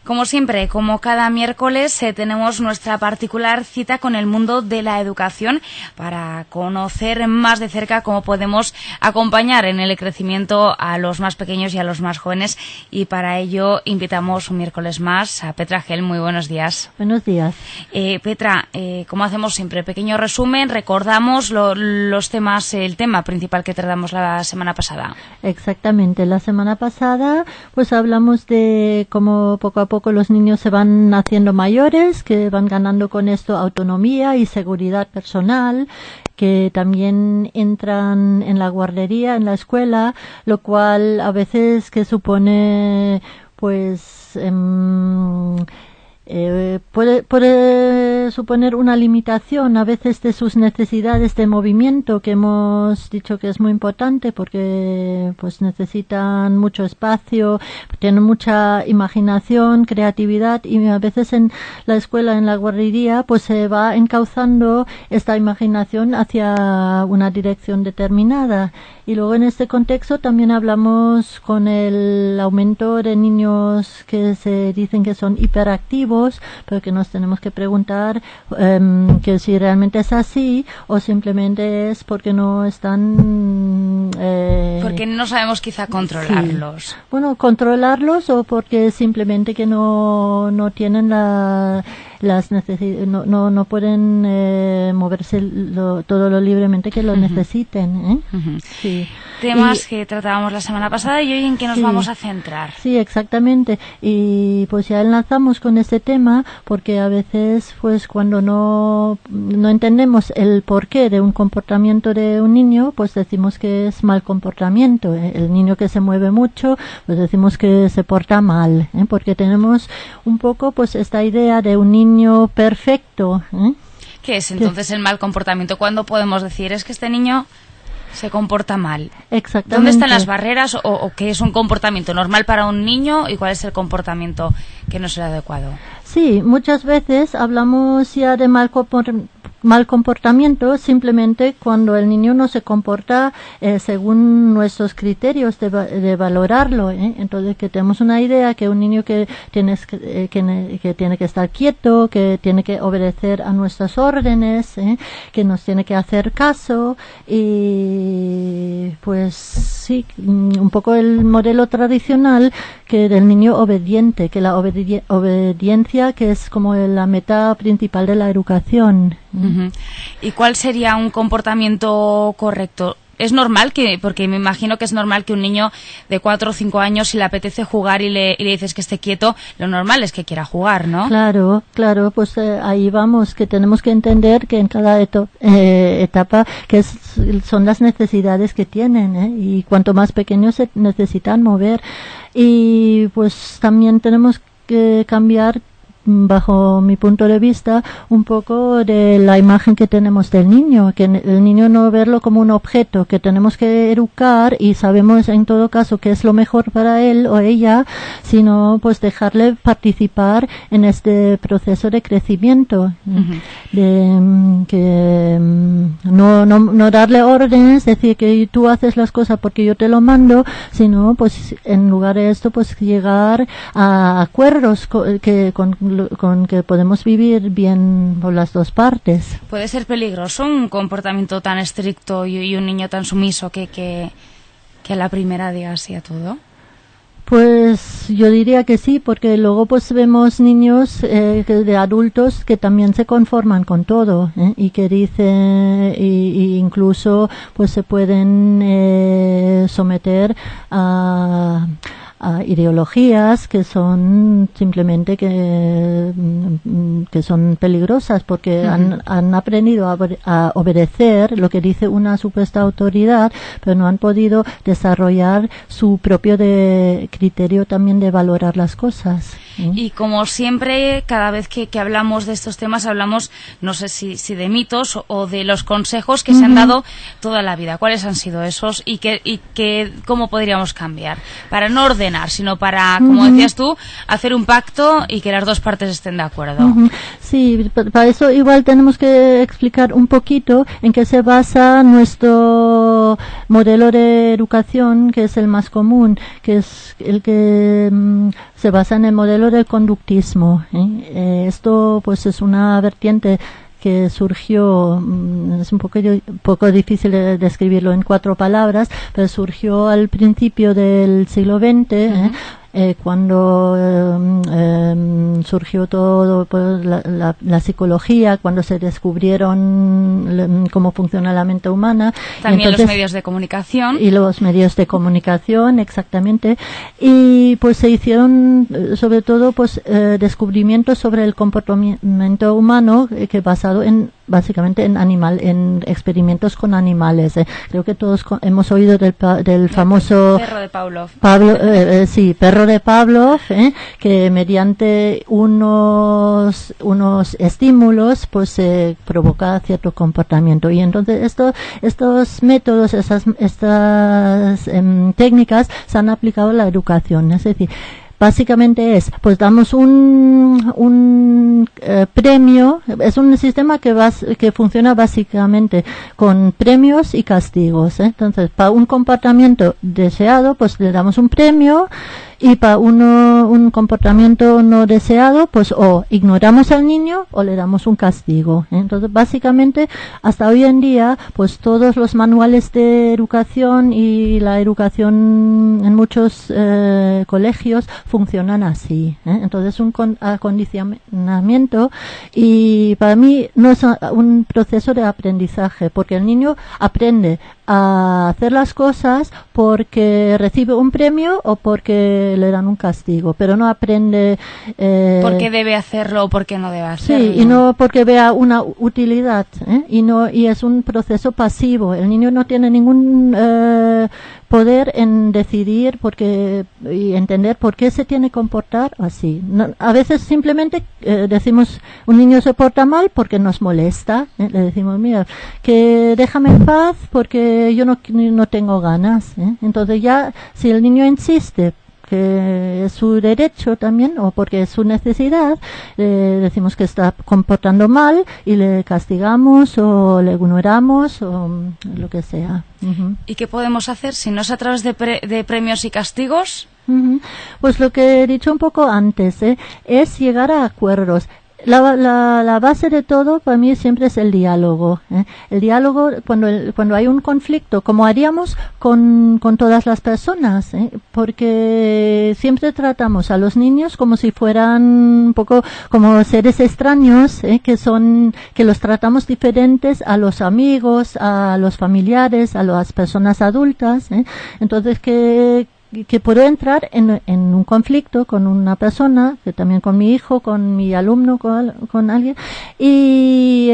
Como siempre, como cada miércoles, tenemos nuestra particular cita con el mundo de la educación para conocer más de cerca cómo podemos acompañar en el crecimiento a los más pequeños y a los más jóvenes. Y para ello invitamos un miércoles más a Petra Gel. Muy buenos días. Buenos días. Petra, como hacemos siempre, pequeño resumen, recordamos los temas, el tema principal que tratamos la semana pasada. Exactamente. La semana pasada pues hablamos de cómo poco a poco los niños se van haciendo mayores, que van ganando con esto autonomía y seguridad personal, que también entran en la guardería, en la escuela, lo cual a veces que supone pues puede suponer una limitación a veces de sus necesidades de movimiento, que hemos dicho que es muy importante porque pues necesitan mucho espacio, tienen mucha imaginación, creatividad, y a veces en la escuela, en la guardería, pues se va encauzando esta imaginación hacia una dirección determinada. Y luego en este contexto también hablamos con el aumento de niños que se dicen que son hiperactivos, pero que nos tenemos que preguntar que si realmente es así o simplemente es porque no están... porque no sabemos quizá controlarlos. Sí. Bueno, controlarlos o porque simplemente que no tienen las necesidades, no pueden moverse todo lo libremente que lo necesiten. Sí. Temas que tratábamos la semana pasada y hoy en qué nos vamos a centrar. Sí, exactamente. Y pues ya enlazamos con este tema porque a veces pues cuando no entendemos el porqué de un comportamiento de un niño, pues decimos que es mal comportamiento. El niño que se mueve mucho, pues decimos que se porta mal, porque tenemos un poco pues esta idea de un niño perfecto. ¿Qué es entonces el mal comportamiento? ¿Cuándo podemos decir es que este niño se comporta mal? Exactamente. ¿Dónde están las barreras o qué es un comportamiento normal para un niño y cuál es el comportamiento que no será adecuado? Sí, muchas veces hablamos ya de mal comportamiento simplemente cuando el niño no se comporta según nuestros criterios de valorarlo. Entonces, que tenemos una idea que un niño que tiene que estar quieto, que tiene que obedecer a nuestras órdenes, que nos tiene que hacer caso, y pues sí, un poco el modelo tradicional que del niño obediente, que la obediencia que es como la meta principal de la educación. ¿Y cuál sería un comportamiento correcto? ¿Es normal porque me imagino que es normal que un niño de 4 o 5 años, si le apetece jugar y le dices que esté quieto, lo normal es que quiera jugar, ¿no? Claro, pues ahí vamos, que tenemos que entender que en cada etapa son las necesidades que tienen, y cuanto más pequeños se necesitan mover. Y pues también tenemos que cambiar, bajo mi punto de vista, un poco de la imagen que tenemos del niño, que el niño no verlo como un objeto que tenemos que educar y sabemos en todo caso que es lo mejor para él o ella, sino pues dejarle participar en este proceso de crecimiento, de que no darle órdenes, decir que tú haces las cosas porque yo te lo mando, sino pues en lugar de esto pues llegar a acuerdos con que podemos vivir bien por las dos partes. ¿Puede ser peligroso un comportamiento tan estricto y un niño tan sumiso que a la primera diga sí a todo? Pues yo diría que sí, porque luego pues vemos niños de adultos que también se conforman con todo, y que dicen y incluso pues se pueden someter a ideologías que son simplemente que son peligrosas porque han aprendido a obedecer lo que dice una supuesta autoridad, pero no han podido desarrollar su propio criterio también de valorar las cosas. Y como siempre, cada vez que hablamos de estos temas, hablamos, no sé si de mitos o de los consejos que se han dado toda la vida. ¿Cuáles han sido esos y cómo podríamos cambiar? Para no ordenar, sino para, como decías tú, hacer un pacto y que las dos partes estén de acuerdo. Sí, para eso igual tenemos que explicar un poquito en qué se basa nuestro modelo de educación, que es el más común, que es el que se basa en el modelo del conductismo. Esto pues es una vertiente que surgió, es un poco difícil de describirlo en 4 palabras, pero surgió al principio del siglo XX, cuando surgió todo pues, la psicología, cuando se descubrieron cómo funciona la mente humana. También entonces, los medios de comunicación. Y los medios de comunicación, exactamente. Y pues se hicieron sobre todo pues descubrimientos sobre el comportamiento humano que basado básicamente en experimentos con animales. Creo que todos hemos oído del famoso perro de Pavlov. Perro de Pavlov, que mediante unos estímulos pues se provoca cierto comportamiento. Y entonces estos métodos, estas técnicas se han aplicado a la educación. Es decir, básicamente pues damos un premio, es un sistema que funciona básicamente con premios y castigos. Entonces, para un comportamiento deseado, pues le damos un premio, y para un comportamiento no deseado, pues o ignoramos al niño o le damos un castigo. Entonces, básicamente, hasta hoy en día, pues todos los manuales de educación y la educación en muchos colegios funcionan así. Entonces, un acondicionamiento, y para mí no es un proceso de aprendizaje, porque el niño aprende a hacer las cosas porque recibe un premio o porque le dan un castigo, pero no aprende por qué debe hacerlo o por qué no debe hacerlo. Sí, y no porque vea una utilidad, y es un proceso pasivo. El niño no tiene ningún poder en decidir y entender por qué se tiene que comportar así. A veces simplemente decimos, un niño se porta mal porque nos molesta. Le decimos, mira, que déjame en paz porque yo no tengo ganas. Entonces ya, si el niño insiste que es su derecho también, o porque es su necesidad, decimos que está comportando mal y le castigamos o le ignoramos o lo que sea. ¿Y qué podemos hacer si no es a través de premios y castigos? Pues lo que he dicho un poco antes, es llegar a acuerdos. La base de todo para mí siempre es el diálogo. El diálogo cuando hay un conflicto, como haríamos con todas las personas, porque siempre tratamos a los niños como si fueran un poco como seres extraños, que los tratamos diferentes a los amigos, a los familiares, a las personas adultas. Entonces que puedo entrar en un conflicto con una persona, que también con mi hijo, con mi alumno, con alguien, y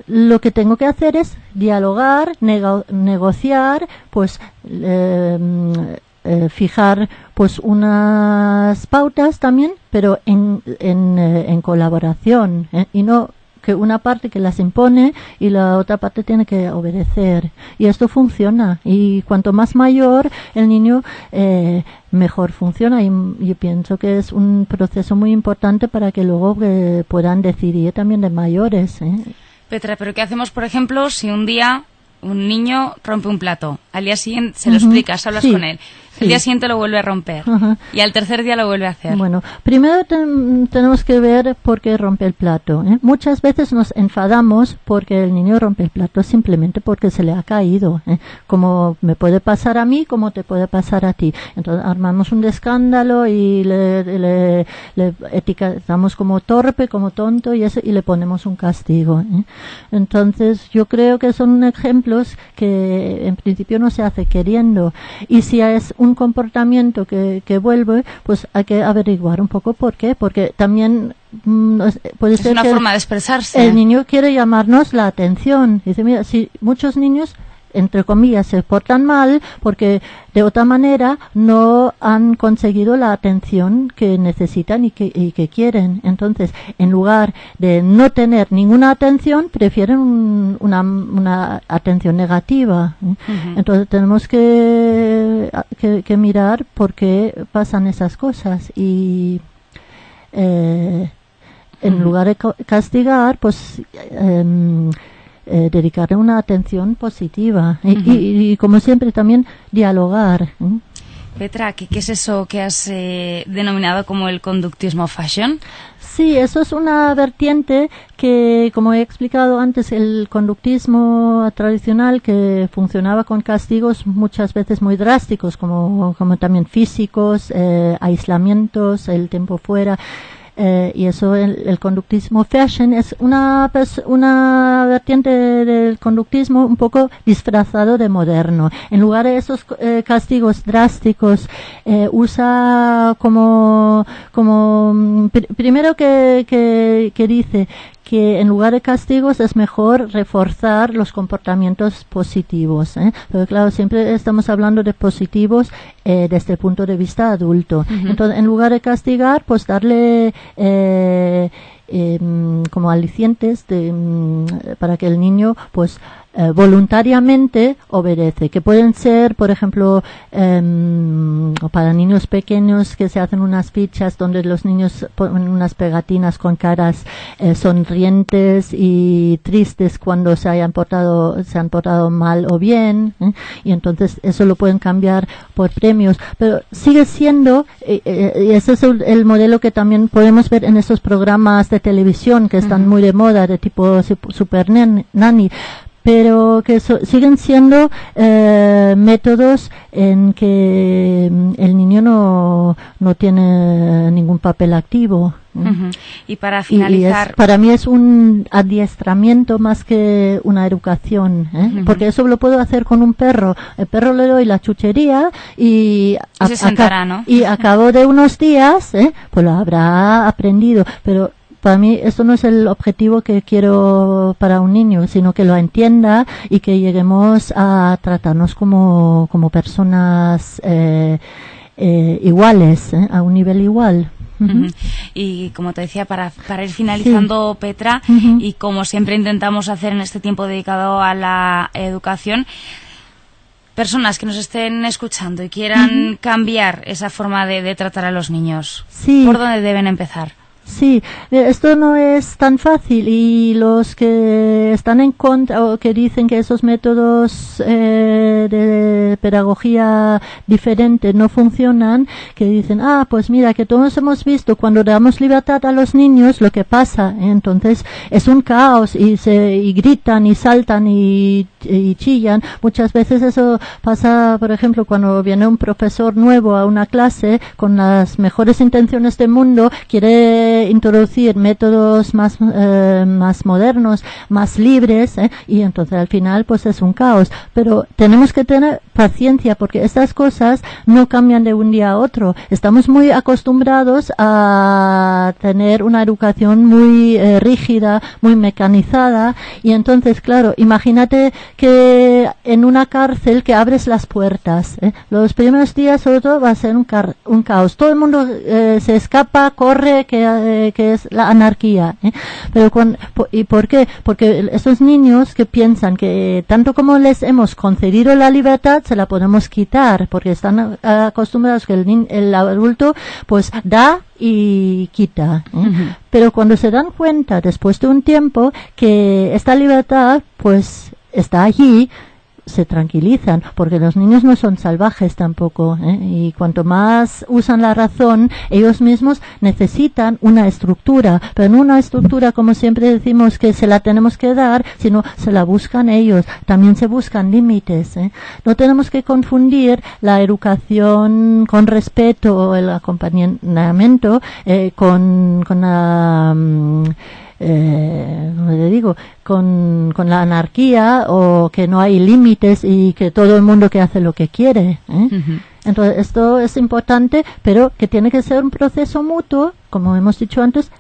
lo que tengo que hacer es dialogar, negociar, pues fijar pues unas pautas también, pero en colaboración, y no que una parte que las impone y la otra parte tiene que obedecer. Y esto funciona. Y cuanto más mayor el niño, mejor funciona. Y yo pienso que es un proceso muy importante para que luego puedan decidir también de mayores. Petra, ¿pero qué hacemos, por ejemplo, si un día un niño rompe un plato? Al día siguiente se lo explicas, hablas con él. El día siguiente lo vuelve a romper. Y al tercer día lo vuelve a hacer. Bueno, primero tenemos que ver por qué rompe el plato. Muchas veces nos enfadamos porque el niño rompe el plato simplemente porque se le ha caído. Como me puede pasar a mí, como te puede pasar a ti. Entonces armamos un escándalo y le etiquetamos como torpe, como tonto y le ponemos un castigo. Entonces yo creo que son ejemplos que en principio no se hace queriendo. Y si es un comportamiento que vuelve, pues hay que averiguar un poco por qué, porque también puede ser una que forma de expresarse. El niño quiere llamarnos la atención. Dice, mira, si muchos niños, entre comillas, se portan mal porque de otra manera no han conseguido la atención que necesitan y que quieren. Entonces, en lugar de no tener ninguna atención, prefieren una atención negativa. Entonces, tenemos que mirar por qué pasan esas cosas y en lugar de castigar, pues dedicarle una atención positiva y como siempre también dialogar. Petra, ¿qué es eso que has denominado como el conductismo fashion? Sí, eso es una vertiente que, como he explicado antes, el conductismo tradicional que funcionaba con castigos muchas veces muy drásticos, como también físicos, aislamientos, el tiempo fuera. Y eso, el conductismo fashion es una vertiente del conductismo un poco disfrazado de moderno. En lugar de esos castigos drásticos, usa primero que dice que en lugar de castigos es mejor reforzar los comportamientos positivos, pero claro, siempre estamos hablando de positivos desde el punto de vista adulto. Uh-huh. Entonces, en lugar de castigar, pues darle como alicientes para que el niño pues voluntariamente obedece, que pueden ser, por ejemplo, para niños pequeños que se hacen unas fichas donde los niños ponen unas pegatinas con caras sonrientes y tristes cuando se han portado mal o bien, y entonces eso lo pueden cambiar por premios, pero sigue siendo, y ese es el modelo que también podemos ver en esos programas de televisión que están muy de moda, de tipo Super Nanny, pero que siguen siendo métodos en que el niño no tiene ningún papel activo. Uh-huh. Y para finalizar, para mí es un adiestramiento más que una educación, uh-huh. Porque eso lo puedo hacer con un perro. El perro le doy la chuchería y se sentará, ¿no? Y a cabo de unos días, pues lo habrá aprendido, pero para mí esto no es el objetivo que quiero para un niño, sino que lo entienda y que lleguemos a tratarnos como personas iguales, a un nivel igual. Uh-huh. Y como te decía, para ir finalizando, sí. Petra, uh-huh. Y como siempre intentamos hacer en este tiempo dedicado a la educación, personas que nos estén escuchando y quieran uh-huh. cambiar esa forma de tratar a los niños, sí. ¿Por dónde deben empezar? Sí, esto no es tan fácil y los que están en contra o que dicen que esos métodos de pedagogía diferente no funcionan, que dicen, pues mira, que todos hemos visto cuando damos libertad a los niños lo que pasa, entonces es un caos y gritan y saltan y chillan. Muchas veces eso pasa, por ejemplo, cuando viene un profesor nuevo a una clase con las mejores intenciones del mundo, quiere introducir métodos más modernos, más libres, y entonces al final pues es un caos. Pero tenemos que tener paciencia porque estas cosas no cambian de un día a otro. Estamos muy acostumbrados a tener una educación muy rígida, muy mecanizada, y entonces, claro, imagínate que en una cárcel que abres las puertas, los primeros días sobre todo va a ser un caos. Todo el mundo se escapa, corre, que es la anarquía, pero ¿y por qué? Porque esos niños que piensan que tanto como les hemos concedido la libertad se la podemos quitar, porque están acostumbrados que el adulto pues da y quita, uh-huh. Pero cuando se dan cuenta después de un tiempo que esta libertad pues está allí, se tranquilizan, porque los niños no son salvajes tampoco, y cuanto más usan la razón, ellos mismos necesitan una estructura, pero no una estructura como siempre decimos que se la tenemos que dar, sino se la buscan ellos, también se buscan límites, No tenemos que confundir la educación con respeto o el acompañamiento con la como te digo, con la anarquía o que no hay límites y que todo el mundo que hace lo que quiere, Uh-huh. Entonces esto es importante, pero que tiene que ser un proceso mutuo, como hemos dicho antes,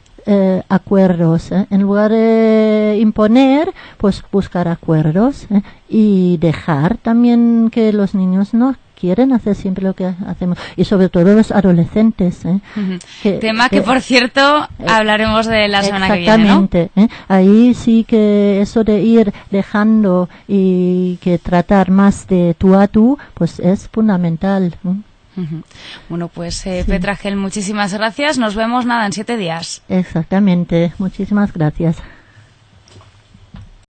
acuerdos, en lugar de imponer, pues buscar acuerdos, y dejar también que los niños no quieren hacer siempre lo que hacemos, y sobre todo los adolescentes. Uh-huh. Tema que, por cierto, hablaremos de la semana que viene, ¿no? Exactamente. Ahí sí que eso de ir dejando y que tratar más de tú a tú, pues es fundamental. Uh-huh. Bueno, pues sí. Petra Gel, muchísimas gracias. Nos vemos en 7 días. Exactamente. Muchísimas gracias.